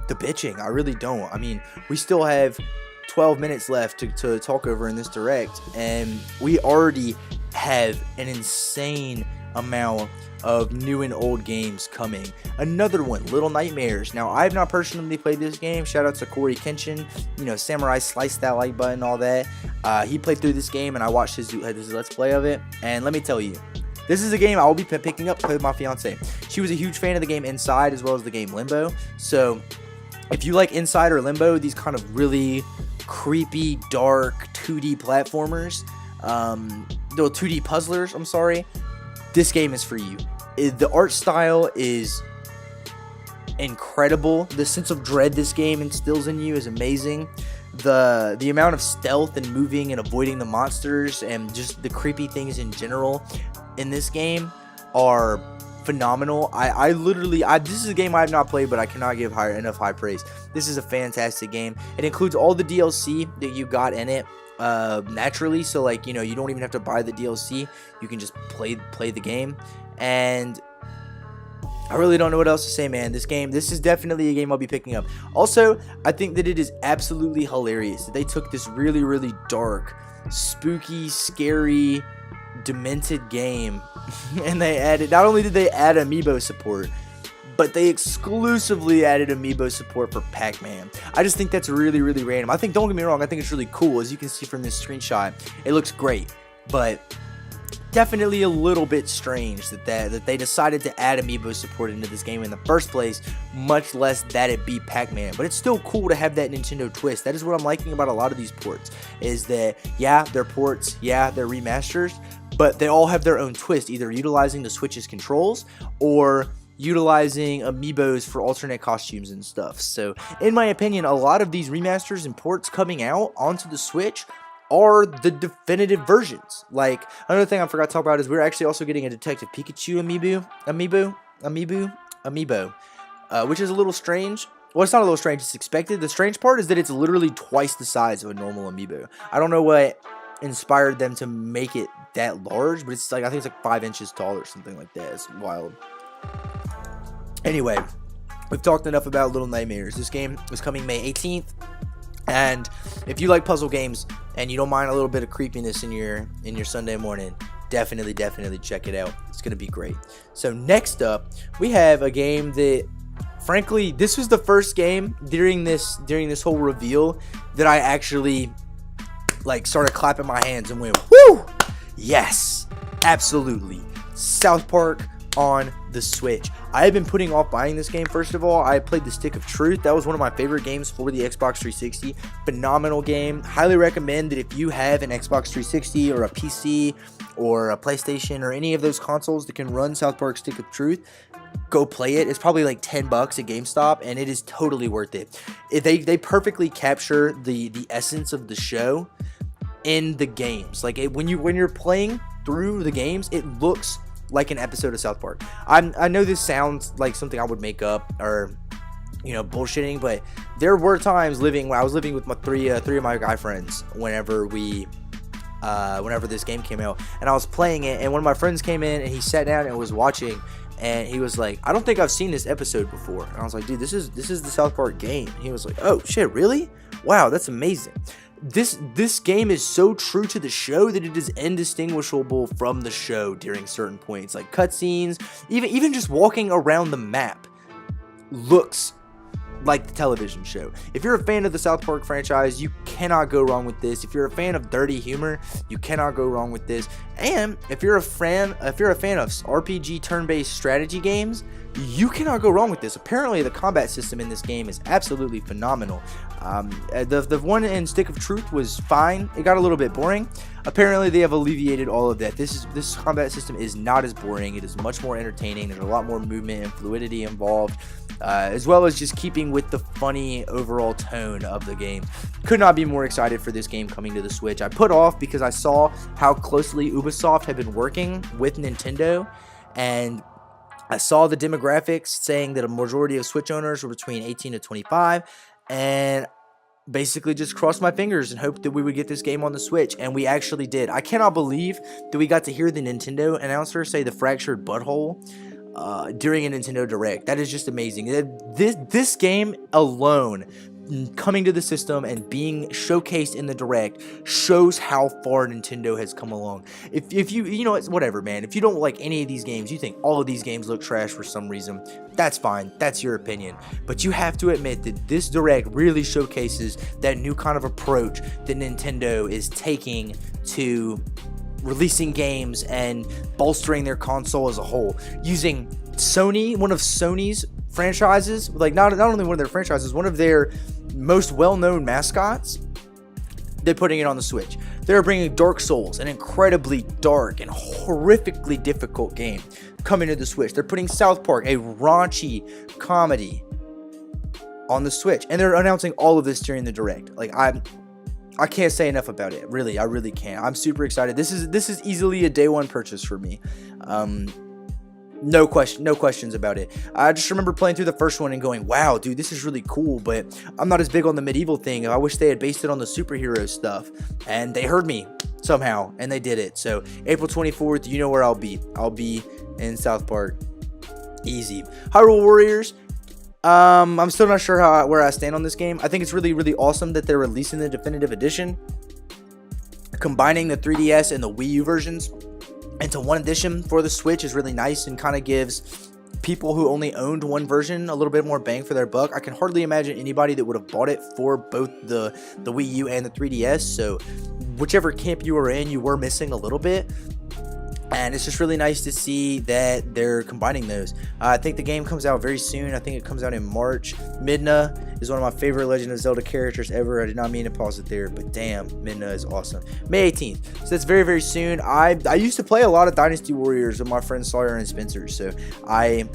the bitching. I really don't. I mean, we still have 12 minutes left to talk over in this direct, and we already have an insane amount of new and old games coming. Another one, Little Nightmares. Now, I've not personally played this game. Shout out to Corey Kenshin, Samurai Slice that like button, all that. He played through this game, and I watched his Let's Play of it, and let me tell you, this is a game I will be picking up to play with my fiance. She was a huge fan of the game Inside as well as the game Limbo. So if you like Inside or Limbo, these kind of really creepy, dark 2D platformers, 2D puzzlers, I'm sorry, this game is for you. The art style is incredible. The sense of dread this game instills in you is amazing. The amount of stealth and moving and avoiding the monsters and just the creepy things in general in this game are phenomenal. I literally this is a game I have not played, but I cannot give enough high praise. This is a fantastic game. It includes all the DLC that you got in it naturally, so like, you don't even have to buy the DLC. You can just play the game, and I really don't know what else to say, man. This is definitely a game I'll be picking up. Also, I think that it is absolutely hilarious that they took this really, really dark, spooky, scary, demented game and they added, not only did they add amiibo support, but they exclusively added amiibo support for Pac-Man. I just think that's really, really random. Don't get me wrong, I think it's really cool. As you can see from this screenshot, it looks great, but definitely a little bit strange that they decided to add amiibo support into this game in the first place, much less that it be Pac-Man. But it's still cool to have that Nintendo twist. That is what I'm liking about a lot of these ports, is that, yeah, they're ports, yeah, they're remasters, but they all have their own twist, either utilizing the Switch's controls or utilizing amiibos for alternate costumes and stuff. So, in my opinion, a lot of these remasters and ports coming out onto the Switch are the definitive versions. Like, another thing I forgot to talk about is we're actually also getting a Detective Pikachu amiibo, which is a little strange. Well, it's not a little strange, it's expected. The strange part is that it's literally twice the size of a normal amiibo. I don't know what inspired them to make it that large, but it's like, I think it's like 5 inches tall or something like that. It's wild. Anyway, we've talked enough about Little Nightmares. This game is coming May 18th. And if you like puzzle games and you don't mind a little bit of creepiness in your Sunday morning, definitely check it out. It's gonna be great. So next up, we have a game that, frankly, this was the first game during this whole reveal that I actually like started clapping my hands and went, whoo! Yes, absolutely. South Park on the Switch. I have been putting off buying this game. First of all, I played The Stick of Truth. That was one of my favorite games for the Xbox 360. Phenomenal game. Highly recommend that if you have an Xbox 360 or a PC or a PlayStation or any of those consoles that can run South Park Stick of Truth, go play it. It's probably like $10 at GameStop, and it is totally worth it. They perfectly capture the essence of the show in the games. Like, when you're playing through the games, it looks like an episode of South Park. I know this sounds like something I would make up or bullshitting, but there were times when I was living with my three of my guy friends whenever this game came out, and I was playing it, and one of my friends came in and he sat down and was watching, and he was like, I don't think I've seen this episode before. And I was like, dude, this is the South Park game. And he was like, oh shit, really? Wow, that's amazing. This game is so true to the show that it is indistinguishable from the show during certain points, like cutscenes, even just walking around the map looks like the television show. If you're a fan of the South Park franchise, you cannot go wrong with this. If you're a fan of dirty humor, you cannot go wrong with this. And if you're a fan of RPG turn-based strategy games, you cannot go wrong with this. Apparently, the combat system in this game is absolutely phenomenal. The one in Stick of Truth was fine. It got a little bit boring. Apparently, they have alleviated all of that. This combat system is not as boring. It is much more entertaining. There's a lot more movement and fluidity involved, as well as just keeping with the funny overall tone of the game. Could not be more excited for this game coming to the Switch. I put off because I saw how closely Ubisoft had been working with Nintendo, and I saw the demographics saying that a majority of Switch owners were between 18 to 25, and basically just crossed my fingers and hoped that we would get this game on the Switch, and we actually did. I cannot believe that we got to hear the Nintendo announcer say the fractured butthole during a Nintendo Direct. That is just amazing. This game alone, coming to the system and being showcased in the Direct, shows how far Nintendo has come along. If you know, it's whatever, man. If you don't like any of these games, you think all of these games look trash for some reason, that's fine. That's your opinion. But you have to admit that this Direct really showcases that new kind of approach that Nintendo is taking to releasing games and bolstering their console as a whole, using Sony, one of Sony's franchises, like not only one of their franchises, one of their most well-known mascots. They're putting it on the Switch. They're bringing Dark Souls, an incredibly dark and horrifically difficult game, coming to the Switch. They're putting South Park, a raunchy comedy, on the Switch, and they're announcing all of this during the Direct. Like, I can't say enough about it. Really, I really can't. I'm super excited. This is easily a day one purchase for me. No questions about it. I just remember playing through the first one and going, wow, dude, this is really cool, but I'm not as big on the medieval thing. I wish they had based it on the superhero stuff. And they heard me somehow, and they did it. So April 24th, you know where I'll be. I'll be in South Park. Easy. Hyrule Warriors. I'm still not sure where I stand on this game. I think it's really, really awesome that they're releasing the definitive edition, combining the 3DS and the Wii U versions into one edition for the Switch is really nice, and kind of gives people who only owned one version a little bit more bang for their buck. I can hardly imagine anybody that would have bought it for both the Wii U and the 3DS. So whichever camp you were in, you were missing a little bit. And it's just really nice to see that they're combining those. I think the game comes out very soon. I think it comes out in March. Midna is one of my favorite Legend of Zelda characters ever. I did not mean to pause it there, but damn, Midna is awesome. May 18th. So that's very, very soon. I used to play a lot of Dynasty Warriors with my friends Sawyer and Spencer. So I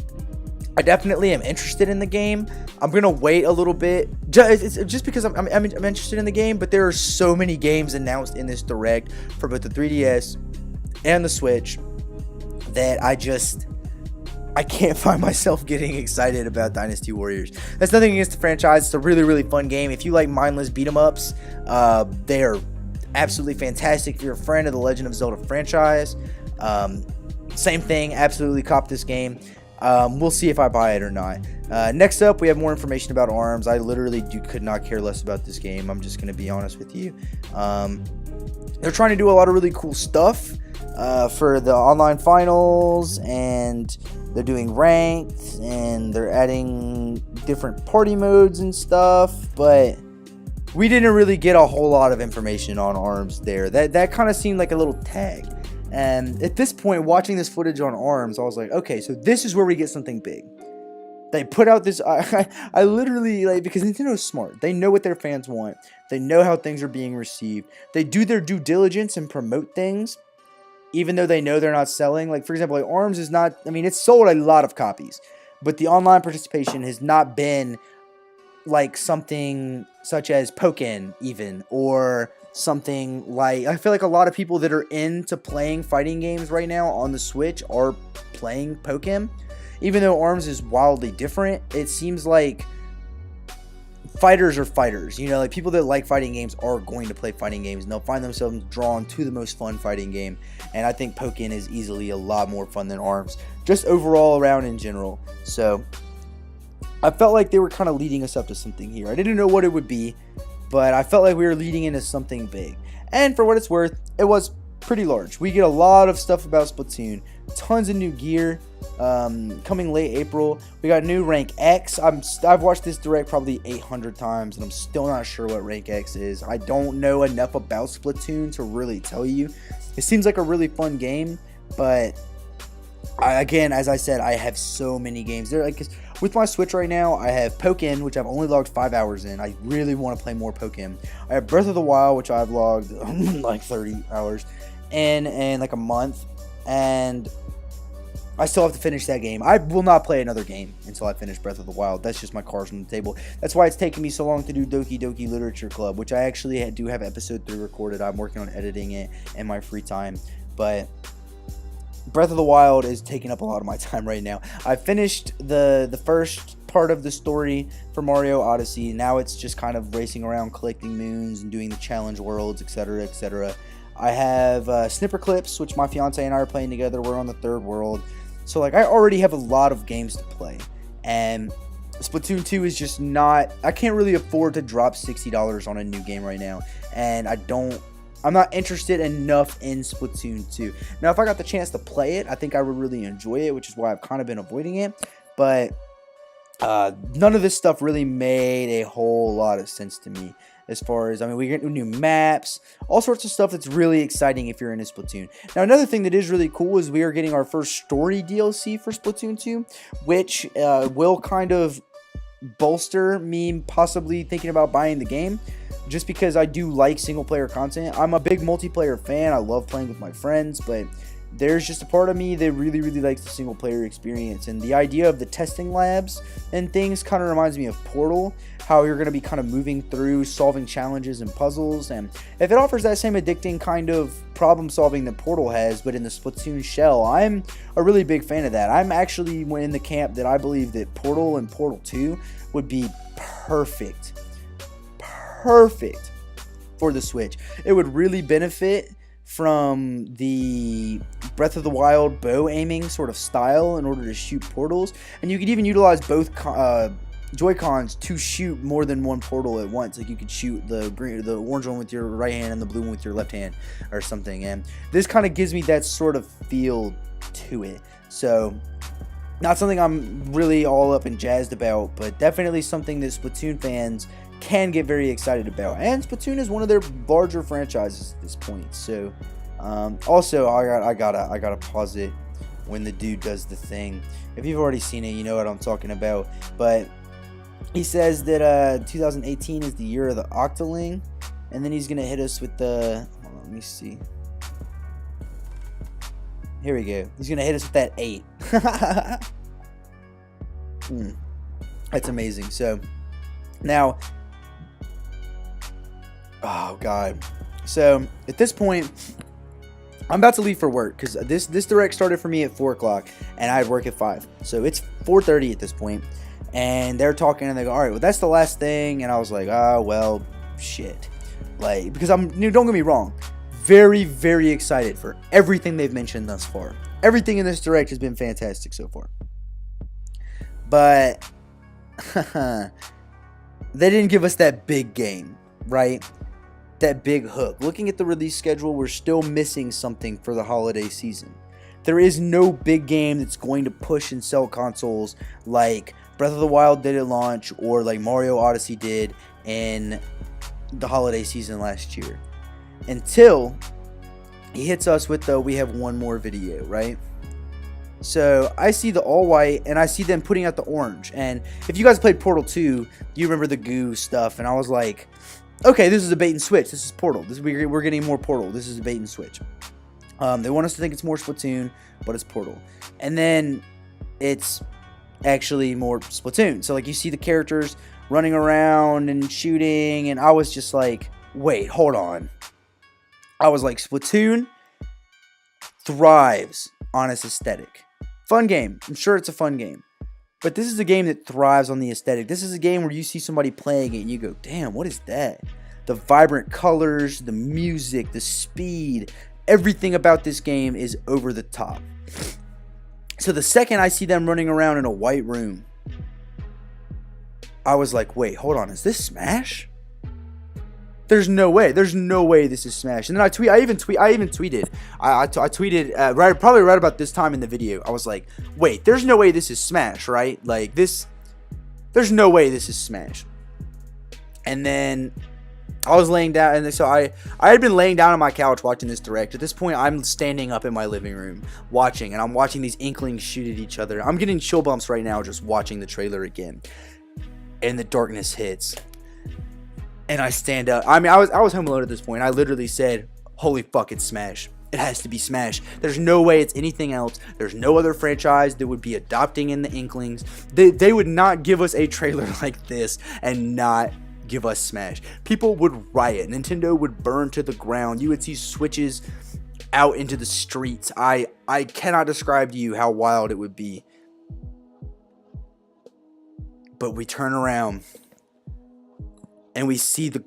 definitely am interested in the game. I'm going to wait a little bit just because I'm interested in the game. But there are so many games announced in this Direct for both the 3DS and the Switch that I can't find myself getting excited about Dynasty Warriors. That's nothing against the franchise. It's a really, really fun game. If you like mindless beat 'em ups, they are absolutely fantastic. If you're a friend of the Legend of Zelda franchise, same thing. Absolutely cop this game. We'll see if I buy it or not. Next up, we have more information about ARMS. I literally could not care less about this game. I'm just going to be honest with you. They're trying to do a lot of really cool stuff for the online finals, and they're doing ranked, and they're adding different party modes and stuff, but we didn't really get a whole lot of information on ARMS there. That kind of seemed like a little tag. And at this point, watching this footage on ARMS, I was like, okay, so this is where we get something big. They put out this, I literally, like, because Nintendo's smart. They know what their fans want. They know how things are being received. They do their due diligence and promote things, even though they know they're not selling. Like, for example, like ARMS is not, I mean, it's sold a lot of copies, but the online participation has not been like something such as Pokken even, or something like, I feel like a lot of people that are into playing fighting games right now on the Switch are playing Pokken. Even though ARMS is wildly different, it seems like fighters are fighters. You know, like people that like fighting games are going to play fighting games, and they'll find themselves drawn to the most fun fighting game. And I think Pokken is easily a lot more fun than ARMS, just overall around in general. So I felt like they were kind of leading us up to something here. I didn't know what it would be, but I felt like we were leading into something big. And for what it's worth, it was pretty large. We get a lot of stuff about Splatoon, tons of new gear coming late April. We got new rank X. I've watched this direct probably 800 times, and I'm still not sure what rank X is. I don't know enough about Splatoon to really tell you. It seems like a really fun game, but again, as I said, I have so many games there. Like, with my Switch right now, I have Pokken, which I've only logged 5 hours in. I really want to play more Pokken. I have Breath of the Wild, which I've logged like 30 hours in like a month, and I still have to finish that game. I will not play another game until I finish Breath of the Wild. That's just my cards on the table. That's why it's taking me so long to do Doki Doki Literature Club, which I actually do have episode 3 recorded. I'm working on editing it in my free time, but Breath of the Wild is taking up a lot of my time right now. I finished the first part of the story for Mario Odyssey. Now it's just kind of racing around collecting moons and doing the challenge worlds, etc., etc. I have Snipper Clips, which my fiance and I are playing together. We're on the 3rd world. So, like, I already have a lot of games to play. And Splatoon 2 is just not... I can't really afford to drop $60 on a new game right now. And I'm not interested enough in Splatoon 2. Now, if I got the chance to play it, I think I would really enjoy it, which is why I've kind of been avoiding it. But none of this stuff really made a whole lot of sense to me. As far as, I mean, we get new maps, all sorts of stuff that's really exciting if you're into Splatoon. Now, another thing that is really cool is we are getting our first story DLC for Splatoon 2, which will kind of bolster me possibly thinking about buying the game, just because I do like single-player content. I'm a big multiplayer fan. I love playing with my friends, but there's just a part of me that really, really likes the single-player experience. And the idea of the testing labs and things kind of reminds me of Portal, how you're going to be kind of moving through, solving challenges and puzzles. And if it offers that same addicting kind of problem-solving that Portal has, but in the Splatoon shell, I'm a really big fan of that. I'm actually in the camp that I believe that Portal and Portal 2 would be perfect for the Switch. It would really benefit from the Breath of the Wild bow aiming sort of style in order to shoot portals, and you could even utilize both Joy-Cons to shoot more than one portal at once. Like, you could shoot the orange one with your right hand and the blue one with your left hand or something, and this kind of gives me that sort of feel to it. So, not something I'm really all up and jazzed about, but definitely something that Splatoon fans can get very excited about. And Splatoon is one of their larger franchises at this point. So, also, I gotta pause it when the dude does the thing. If you've already seen it, you know what I'm talking about. But he says that 2018 is the year of the Octoling, and then he's gonna hit us with the... Hold on, let me see. Here we go. He's gonna hit us with that 8. That's amazing. So now, oh god. So at this point, I'm about to leave for work because this direct started for me at 4 o'clock and I had work at 5. So it's 4:30 at this point, and they're talking and they go, all right, well, that's the last thing. And I was like, well, shit. Like, because don't get me wrong, very, very excited for everything they've mentioned thus far. Everything in this direct has been fantastic so far. But they didn't give us that big game, right? That big hook. Looking at the release schedule, we're still missing something for the holiday season. There is no big game that's going to push and sell consoles like Breath of the Wild did at launch, or like Mario Odyssey did in the holiday season last year. Until he hits us with the we have one more video, right? So I see the all white and I see them putting out the orange. And if you guys played Portal 2, you remember the goo stuff. And I was like, okay, this is a bait and switch. This is Portal. We're getting more Portal. This is a bait and switch. They want us to think it's more Splatoon, but it's Portal. And then it's actually more Splatoon. So like, you see the characters running around and shooting. And I was just like, wait, hold on. I was like, Splatoon thrives on its aesthetic. Fun game. I'm sure it's a fun game. But this is a game that thrives on the aesthetic. This is a game where you see somebody playing it and you go, damn, what is that? The vibrant colors, the music, the speed, everything about this game is over the top. So the second I see them running around in a white room, I was like, wait, hold on, is this Smash? There's no way. There's no way this is Smash. And then I even tweeted. I tweeted probably right about this time in the video. I was like, wait, there's no way this is Smash, right? Like this, there's no way this is Smash. And then I was laying down, and so I had been laying down on my couch watching this direct. At this point, I'm standing up in my living room watching, and I'm watching these Inklings shoot at each other. I'm getting chill bumps right now just watching the trailer again. And the darkness hits. And I stand up. I mean, I was home alone at this point. I literally said, holy fuck, it's Smash. It has to be Smash. There's no way it's anything else. There's no other franchise that would be adopting in the Inklings. They would not give us a trailer like this and not give us Smash. People would riot. Nintendo would burn to the ground. You would see Switches out into the streets. I cannot describe to you how wild it would be. But we turn around and we see the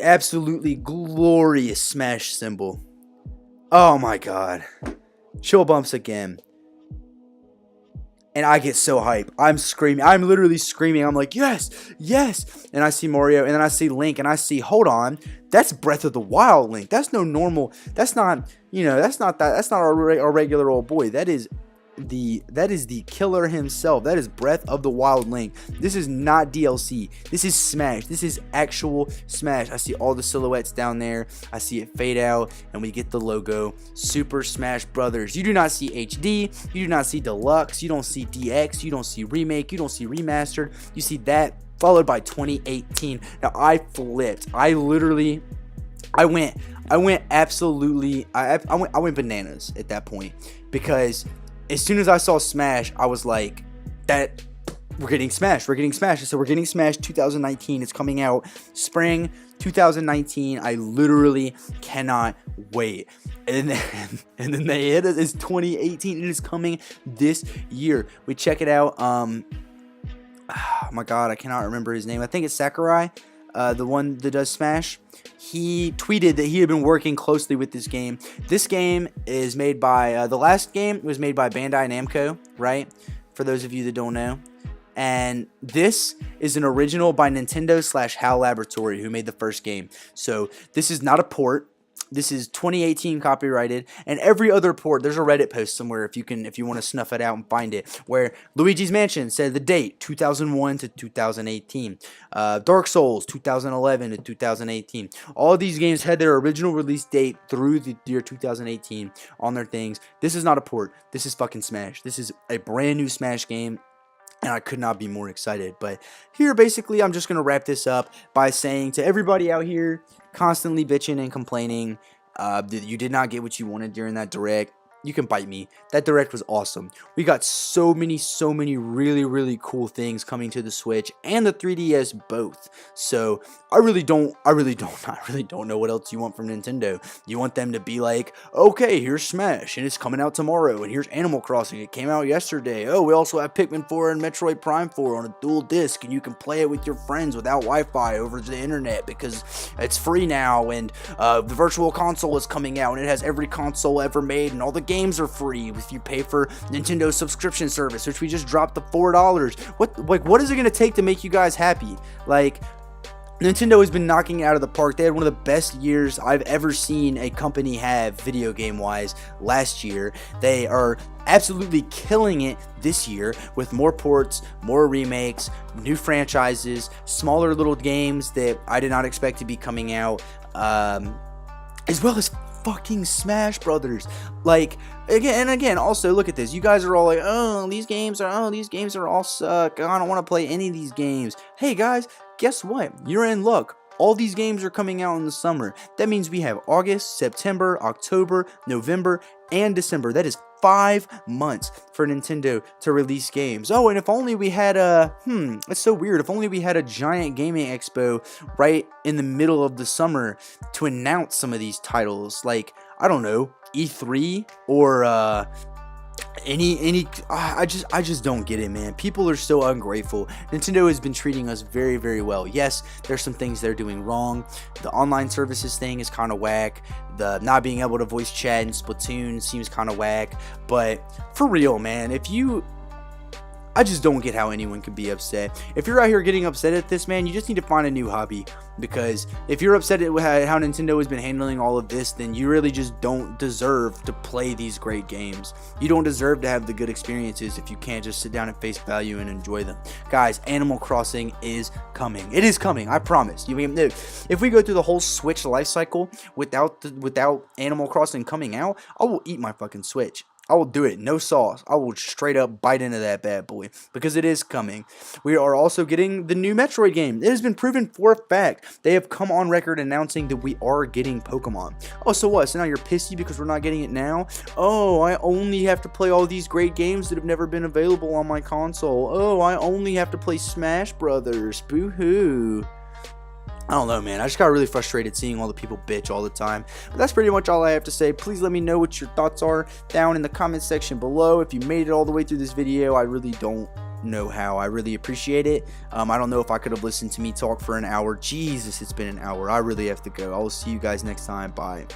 absolutely glorious Smash symbol. Oh my god. Chill bumps again. And I get so hyped. I'm screaming. I'm literally screaming. I'm like, yes, yes. And I see Mario, and then I see Link, and I see, hold on, that's Breath of the Wild Link. That's no normal. That's not, that's not our regular old boy. That is the killer himself. That is Breath of the Wild Link. This is not DLC. This is Smash. This is actual Smash. I see all the silhouettes down there. I see it fade out, and we get the logo, Super Smash Brothers. You do not see HD. You do not see Deluxe. You don't see DX. You don't see Remake. You don't see Remastered. You see that followed by 2018. Now I flipped. I went absolutely. I went bananas at that point, because as soon as I saw Smash, I was like, that we're getting Smash. So we're getting Smash 2019. It's coming out spring 2019. I literally cannot wait. And then they hit us. It's 2018 and it's coming this year. We check it out. Oh my god, I cannot remember his name. I think it's Sakurai, the one that does Smash. He tweeted that he had been working closely with this game. This game is made by, the last game was made by Bandai Namco, right? For those of you that don't know. And this is an original by Nintendo / HAL Laboratory, who made the first game. So this is not a port. This is 2018 copyrighted, and every other port, there's a Reddit post somewhere if you want to snuff it out and find it, where Luigi's Mansion said the date 2001 to 2018, Dark Souls 2011 to 2018. All of these games had their original release date through the year 2018 on their things. This is not a port. This is fucking Smash. This is a brand new Smash game. And I could not be more excited. But here, basically, I'm just going to wrap this up by saying to everybody out here constantly bitching and complaining that you did not get what you wanted during that direct, you can bite me. That direct was awesome. We got so many really, really cool things coming to the Switch and the 3DS both. So I really don't know what else you want from Nintendo. You want them to be like, okay, here's Smash and it's coming out tomorrow, and here's Animal Crossing, it came out yesterday. Oh, we also have Pikmin 4 and Metroid Prime 4 on a dual disc, and you can play it with your friends without Wi-Fi over the internet because it's free now, and the Virtual Console is coming out and it has every console ever made, and all the games are free if you pay for Nintendo's subscription service, which we just dropped to $4. What is it going to take to make you guys happy? Like, Nintendo has been knocking it out of the park. They had one of the best years I've ever seen a company have video game wise last year. They are absolutely killing it this year with more ports, more remakes, new franchises, smaller little games that I did not expect to be coming out, as well as fucking Smash Brothers. Like, again, also look at this. You guys are all like, these games are all suck. I don't want to play any of these games. Hey guys, guess what? You're in luck. All these games are coming out in the summer. That means we have August, September, October, November, and December. That is 5 months for Nintendo to release games. Oh, and if only we had it's so weird. If only we had a giant gaming expo right in the middle of the summer to announce some of these titles. Like, I don't know, E3 or I just don't get it, man. People are so ungrateful. Nintendo has been treating us very, very well. Yes, there's some things they're doing wrong. The online services thing is kind of whack. The not being able to voice chat in Splatoon seems kind of whack. But for real, man, I just don't get how anyone could be upset. If you're out here getting upset at this, man, you just need to find a new hobby. Because if you're upset at how Nintendo has been handling all of this, then you really just don't deserve to play these great games. You don't deserve to have the good experiences if you can't just sit down at face value and enjoy them. Guys, Animal Crossing is coming. It is coming, I promise. If we go through the whole Switch life cycle without Animal Crossing coming out, I will eat my fucking Switch. I will do it, no sauce. I will straight up bite into that bad boy because it is coming. We are also getting the new Metroid game. It has been proven for a fact. They have come on record announcing that we are getting Pokemon. Oh, so what? So now you're pissy because we're not getting it now? Oh, I only have to play all these great games that have never been available on my console. Oh, I only have to play Smash Brothers. Boo-hoo. I don't know, man. I just got really frustrated seeing all the people bitch all the time. But that's pretty much all I have to say. Please let me know what your thoughts are down in the comment section below. If you made it all the way through this video, I really don't know how. I really appreciate it. I don't know if I could have listened to me talk for an hour. Jesus, it's been an hour. I really have to go. I will see you guys next time. Bye.